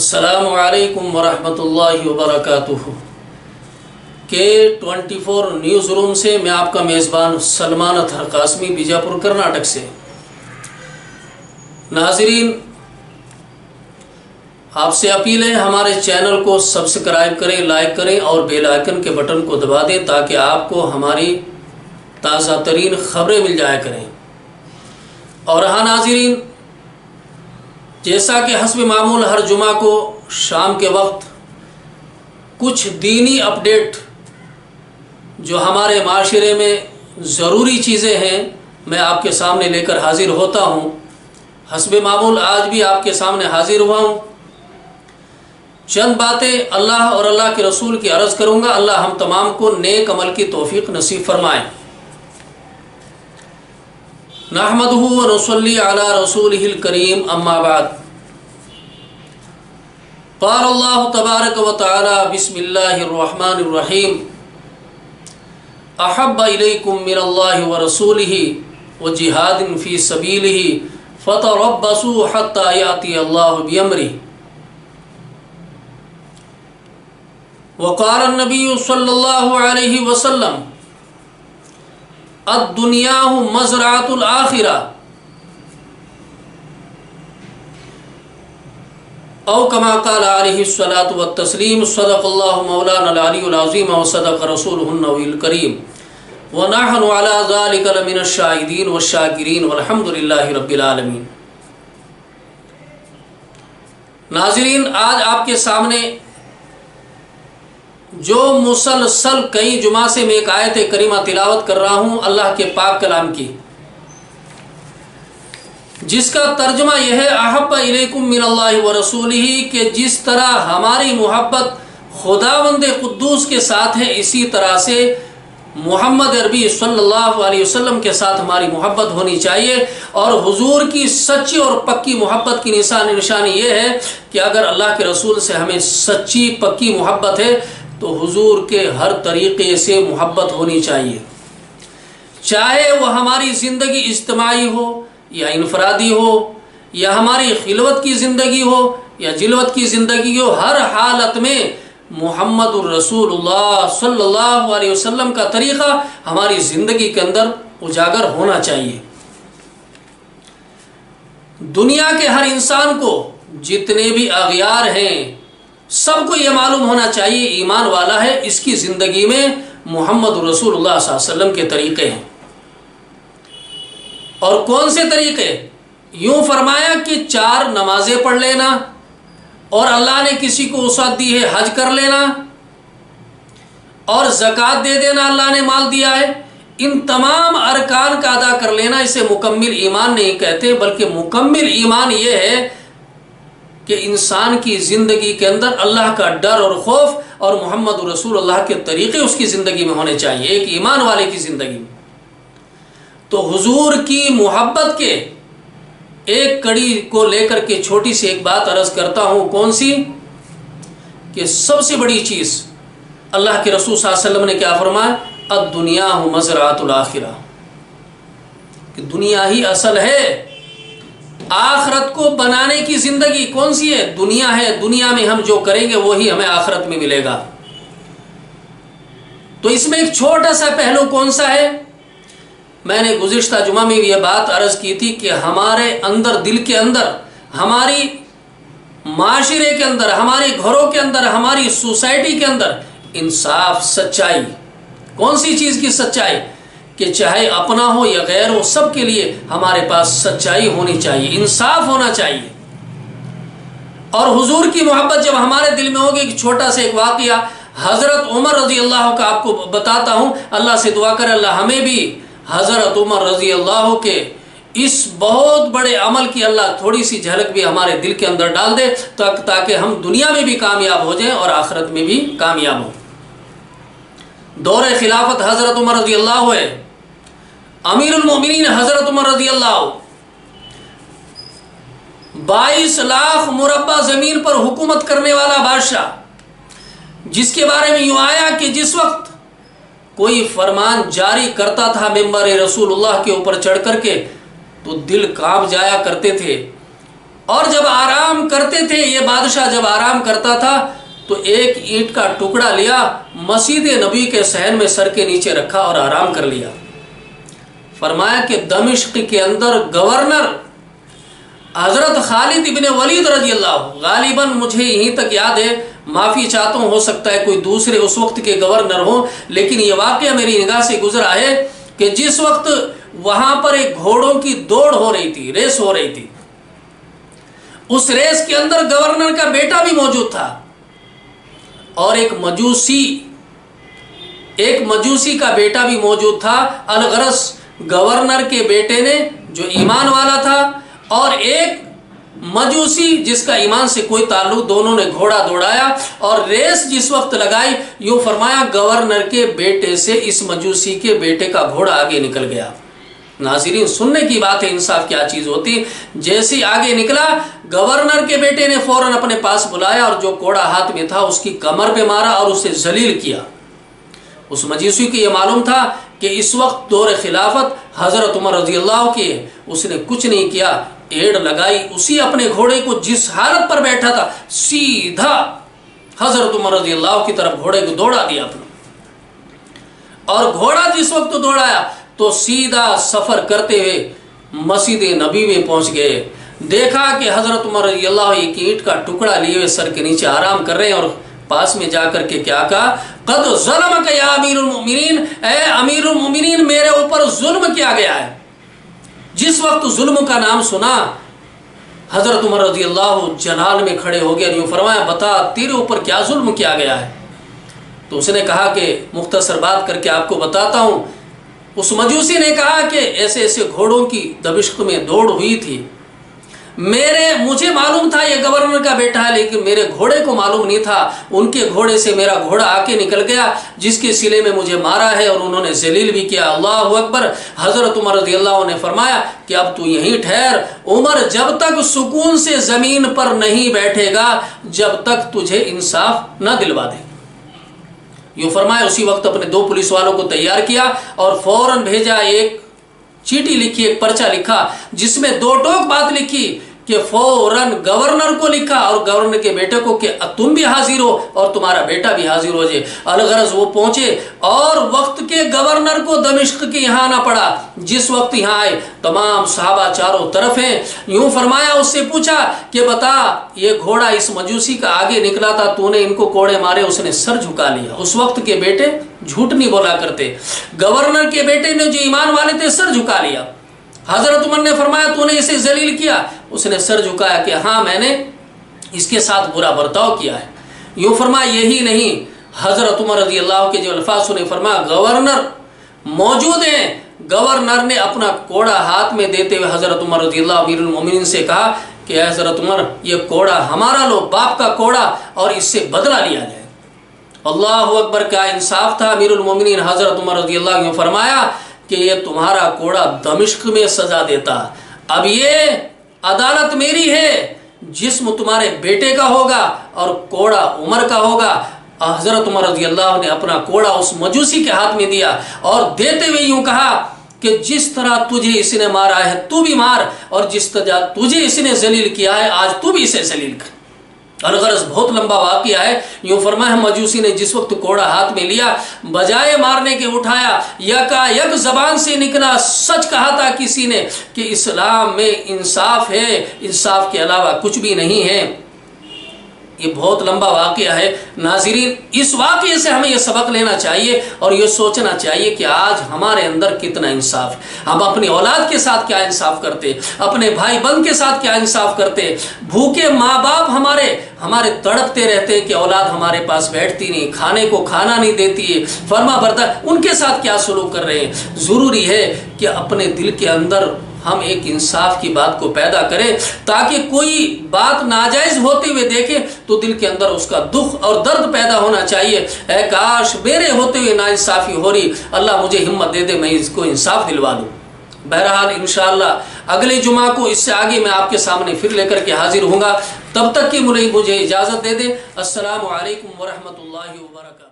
السلام علیکم ورحمۃ اللہ وبرکاتہ K24 نیوز روم سے میں آپ کا میزبان سلمان اطہر قاسمی بیجاپور کرناٹک سے۔ ناظرین، آپ سے اپیل ہے ہمارے چینل کو سبسکرائب کریں، لائک کریں اور بیل آئیکن کے بٹن کو دبا دیں تاکہ آپ کو ہماری تازہ ترین خبریں مل جایا کریں۔ اور ہاں ناظرین، جیسا کہ حسب معمول ہر جمعہ کو شام کے وقت کچھ دینی اپڈیٹ جو ہمارے معاشرے میں ضروری چیزیں ہیں میں آپ کے سامنے لے کر حاضر ہوتا ہوں، حسب معمول آج بھی آپ کے سامنے حاضر ہوا ہوں۔ چند باتیں اللہ اور اللہ کے رسول کی عرض کروں گا، اللہ ہم تمام کو نیک عمل کی توفیق نصیب فرمائے۔ نحمدہ و نصلی علی رسولہ الکریم، اما بعد، قال اللہ تبارک و تعالی بسم اللہ الرحمن الرحیم، احب الیکم من اللہ ورسولہ وجہاد فی سبیلہ فتربصوا حتی یأتی اللہ بامرہ۔ وقال النبی صلی اللہ علیہ وسلم، الدنیا مزرعۃ الآخرہ، او کما قال علیہ الصلاۃ والتسلیم، صدق اللہ مولانا العلی العظیم وصدق رسولہ النبی الکریم، ونحن علی ذلک لمن الشاہدین والشاکرین والحمد للہ رب العالمین۔ ناظرین، آج آپ کے سامنے جو مسلسل کئی جمعہ سے میں ایک آیت کریمہ تلاوت کر رہا ہوں اللہ کے پاک کلام کی، جس کا ترجمہ یہ ہے، احب الیکم من اللہ ورسولہ، کہ جس طرح ہماری محبت خداوند قدوس کے ساتھ ہے اسی طرح سے محمد عربی صلی اللہ علیہ وسلم کے ساتھ ہماری محبت ہونی چاہیے۔ اور حضور کی سچی اور پکی محبت کی نشانی یہ ہے کہ اگر اللہ کے رسول سے ہمیں سچی پکی محبت ہے تو حضور کے ہر طریقے سے محبت ہونی چاہیے، چاہے وہ ہماری زندگی اجتماعی ہو یا انفرادی ہو، یا ہماری خلوت کی زندگی ہو یا جلوت کی زندگی ہو، ہر حالت میں محمد الرسول اللہ صلی اللہ علیہ وسلم کا طریقہ ہماری زندگی کے اندر اجاگر ہونا چاہیے۔ دنیا کے ہر انسان کو، جتنے بھی اغیار ہیں، سب کو یہ معلوم ہونا چاہیے ایمان والا ہے، اس کی زندگی میں محمد رسول اللہ صلی اللہ علیہ وسلم کے طریقے ہیں۔ اور کون سے طریقے؟ یوں فرمایا کہ 4 نمازیں پڑھ لینا، اور اللہ نے کسی کو وسعت دی ہے حج کر لینا، اور زکوٰۃ دے دینا، اللہ نے مال دیا ہے، ان تمام ارکان کا ادا کر لینا، اسے مکمل ایمان نہیں کہتے، بلکہ مکمل ایمان یہ ہے کہ انسان کی زندگی کے اندر اللہ کا ڈر اور خوف اور محمد رسول اللہ کے طریقے اس کی زندگی میں ہونے چاہیے، ایک ایمان والے کی زندگی میں۔ تو حضور کی محبت کے ایک کڑی کو لے کر کے چھوٹی سی ایک بات عرض کرتا ہوں، کون سی؟ کہ سب سے بڑی چیز اللہ کے رسول صلی اللہ علیہ وسلم نے کیا فرمایا؟ الدنیا مزرعۃ الآخرہ، کہ دنیا ہی اصل ہے، آخرت کو بنانے کی زندگی کون سی ہے؟ دنیا ہے، دنیا میں ہم جو کریں گے وہی ہمیں آخرت میں ملے گا۔ تو اس میں ایک چھوٹا سا پہلو کون سا ہے؟ میں نے گزشتہ جمعہ میں یہ بات عرض کی تھی کہ ہمارے اندر، دل کے اندر، ہماری معاشرے کے اندر، ہمارے گھروں کے اندر، ہماری سوسائٹی کے اندر انصاف، سچائی۔ کون سی چیز کی سچائی؟ کہ چاہے اپنا ہو یا غیر ہو، سب کے لیے ہمارے پاس سچائی ہونی چاہیے، انصاف ہونا چاہیے۔ اور حضور کی محبت جب ہمارے دل میں ہوگی، ایک چھوٹا سا ایک واقعہ حضرت عمر رضی اللہ کا آپ کو بتاتا ہوں، اللہ سے دعا کرے اللہ ہمیں بھی حضرت عمر رضی اللہ کے اس بہت بڑے عمل کی اللہ تھوڑی سی جھلک بھی ہمارے دل کے اندر ڈال دے، تاکہ ہم دنیا میں بھی کامیاب ہو جائیں اور آخرت میں بھی کامیاب ہوں۔ دور خلافت حضرت عمر رضی اللہ ہے، امیر المومنین حضرت عمر رضی اللہ، 22 لاکھ مربع زمین پر حکومت کرنے والا بادشاہ، جس کے بارے میں یوں آیا کہ جس وقت کوئی فرمان جاری کرتا تھا ممبر رسول اللہ کے اوپر چڑھ کر کے تو دل کانپ جایا کرتے تھے، اور جب آرام کرتے تھے یہ بادشاہ، جب آرام کرتا تھا تو ایک اینٹ کا ٹکڑا لیا، مسجد نبی کے صحن میں سر کے نیچے رکھا اور آرام کر لیا۔ فرمایا کہ دمشق کے اندر گورنر حضرت خالد ابن ولید رضی اللہ، غالباً مجھے یہیں تک یاد ہے، معافی چاہتا ہوں، ہو سکتا ہے کوئی دوسرے اس وقت کے گورنر ہوں، لیکن یہ واقعہ میری نگاہ سے گزرا ہے کہ جس وقت وہاں پر ایک گھوڑوں کی دوڑ ہو رہی تھی، ریس ہو رہی تھی، اس ریس کے اندر گورنر کا بیٹا بھی موجود تھا اور ایک مجوسی کا بیٹا بھی موجود تھا۔ الغرض گورنر کے بیٹے نے جو ایمان والا تھا اور ایک مجوسی جس کا ایمان سے کوئی تعلق، دونوں نے گھوڑا دوڑایا اور ریس جس وقت لگائی، یوں فرمایا گورنر کے بیٹے سے اس مجوسی کے بیٹے کا گھوڑا آگے نکل گیا۔ ناظرین سننے کی بات ہے، انصاف کیا چیز ہوتی۔ جیسے آگے نکلا، گورنر کے بیٹے نے فوراً اپنے پاس بلایا اور جو کوڑا ہاتھ میں تھا اس کی کمر پہ مارا اور اسے ذلیل کیا۔ اس مجوسی کو یہ معلوم تھا کہ اس وقت دور خلافت حضرت عمر رضی اللہ کی ہے، اس نے کچھ نہیں کیا، ایڑ لگائی، اسی اپنے گھوڑے کو جس حالت پر بیٹھا تھا سیدھا حضرت عمر رضی اللہ کی طرف گھوڑے کو دوڑا دیا اپنا، اور گھوڑا جس وقت دوڑایا تو سیدھا سفر کرتے ہوئے مسجد نبی میں پہنچ گئے۔ دیکھا کہ حضرت عمر رضی اللہ ایک اینٹ کا ٹکڑا لیے ہوئے سر کے نیچے آرام کر رہے ہیں، اور پاس میں جا کر کے کیا کہا، قد ظلمک یا امیر المؤمنین، اے امیر المؤمنین میرے اوپر ظلم کیا گیا ہے۔ جس وقت ظلم کا نام سنا حضرت عمر رضی اللہ جلال میں کھڑے ہو گئے اور یوں فرمایا بتا تیرے اوپر کیا ظلم کیا گیا ہے؟ تو اس نے کہا کہ مختصر بات کر کے آپ کو بتاتا ہوں۔ اس مجوسی نے کہا کہ ایسے ایسے گھوڑوں کی دمشق میں دوڑ ہوئی تھی، مجھے معلوم تھا یہ گورنر کا بیٹا ہے، لیکن میرے گھوڑے کو معلوم نہیں تھا، ان کے گھوڑے سے میرا گھوڑا آ کے نکل گیا جس کے سلے میں مجھے مارا ہے اور انہوں نے ذلیل بھی کیا۔ اللہ اکبر۔ حضرت عمر رضی اللہ عنہ نے فرمایا کہ اب تو یہیں ٹھہر عمر، جب تک سکون سے زمین پر نہیں بیٹھے گا جب تک تجھے انصاف نہ دلوا دے۔ یوں فرمایا اسی وقت اپنے 2 پولیس والوں کو تیار کیا اور فوراً بھیجا، ایک چیٹی لکھی، ایک پرچہ لکھا جس میں 2 ٹوک بات لکھی کہ فوراً گورنر کو لکھا اور گورنر کے بیٹے کو کہ تم بھی حاضر ہو اور تمہارا بیٹا بھی حاضر ہو جائے۔ الغرض وہ پہنچے اور وقت کے گورنر کو دمشق کے یہاں آنا پڑا۔ جس وقت یہاں آئے تمام صحابہ چاروں طرف ہیں، یوں فرمایا اس سے پوچھا کہ بتا یہ گھوڑا اس مجوسی کا آگے نکلا تھا، تو نے ان کو کوڑے مارے، اس نے سر جھکا لیا۔ اس وقت کے بیٹے جھوٹ نہیں بولا کرتے، گورنر کے بیٹے نے جو ایمان والے تھے سر جھکا لیا۔ حضرت عمر نے فرمایا تو نے اسے ذلیل کیا؟ اس نے سر جھکایا کہ ہاں میں نے اس کے ساتھ برا برتاؤ کیا ہے۔ یوں فرمایا یہی نہیں، حضرت عمر رضی اللہ کے جو الفاظ نے فرمایا گورنر موجود ہیں، گورنر نے اپنا کوڑا ہاتھ میں دیتے ہوئے حضرت عمر رضی اللہ امیر المومنین سے کہا کہ اے حضرت عمر یہ کوڑا ہمارا لو، باپ کا کوڑا، اور اس سے بدلہ لیا جائے۔ اللہ اکبر، کیا انصاف تھا امیر المومنین حضرت عمر رضی اللہ نے فرمایا کہ یہ تمہارا کوڑا دمشق میں سزا دیتا، اب یہ عدالت میری ہے، جسم تمہارے بیٹے کا ہوگا اور کوڑا عمر کا ہوگا۔ حضرت عمر رضی اللہ نے اپنا کوڑا اس مجوسی کے ہاتھ میں دیا اور دیتے ہوئے یوں کہا کہ جس طرح تجھے اس نے مارا ہے تو بھی مار، اور جس طرح تجھے اس نے ذلیل کیا ہے آج تو بھی اسے ذلیل کر۔ الغرض بہت لمبا واقعہ ہے۔ یوں فرمایا مجوسی نے جس وقت کوڑا ہاتھ میں لیا، بجائے مارنے کے اٹھایا، یک زبان سے نکلا، سچ کہا تھا کسی نے کہ اسلام میں انصاف ہے، انصاف کے علاوہ کچھ بھی نہیں ہے۔ یہ بہت لمبا واقعہ ہے ناظرین، اس واقعے سے ہمیں یہ سبق لینا چاہیے اور یہ سوچنا چاہیے کہ آج ہمارے اندر کتنا انصاف ہے۔ ہم اپنی اولاد کے ساتھ کیا انصاف کرتے، اپنے بھائی بہن کے ساتھ کیا انصاف کرتے۔ بھوکے ماں باپ ہمارے تڑپتے رہتے ہیں کہ اولاد ہمارے پاس بیٹھتی نہیں، کھانے کو کھانا نہیں دیتی ہے، فرما بردار، ان کے ساتھ کیا سلوک کر رہے ہیں۔ ضروری ہے کہ اپنے دل کے اندر ہم ایک انصاف کی بات کو پیدا کریں تاکہ کوئی بات ناجائز ہوتے ہوئے دیکھے تو دل کے اندر اس کا دکھ اور درد پیدا ہونا چاہیے۔ اے کاش میرے ہوتے ہوئے ناانصافی ہو رہی، اللہ مجھے ہمت دے دے میں اس کو انصاف دلوا دوں۔ بہرحال انشاءاللہ اگلے جمعہ کو اس سے آگے میں آپ کے سامنے پھر لے کر کے حاضر ہوں گا، تب تک کہ مجھے اجازت دے دیں۔ السلام علیکم ورحمۃ اللہ وبرکاتہ۔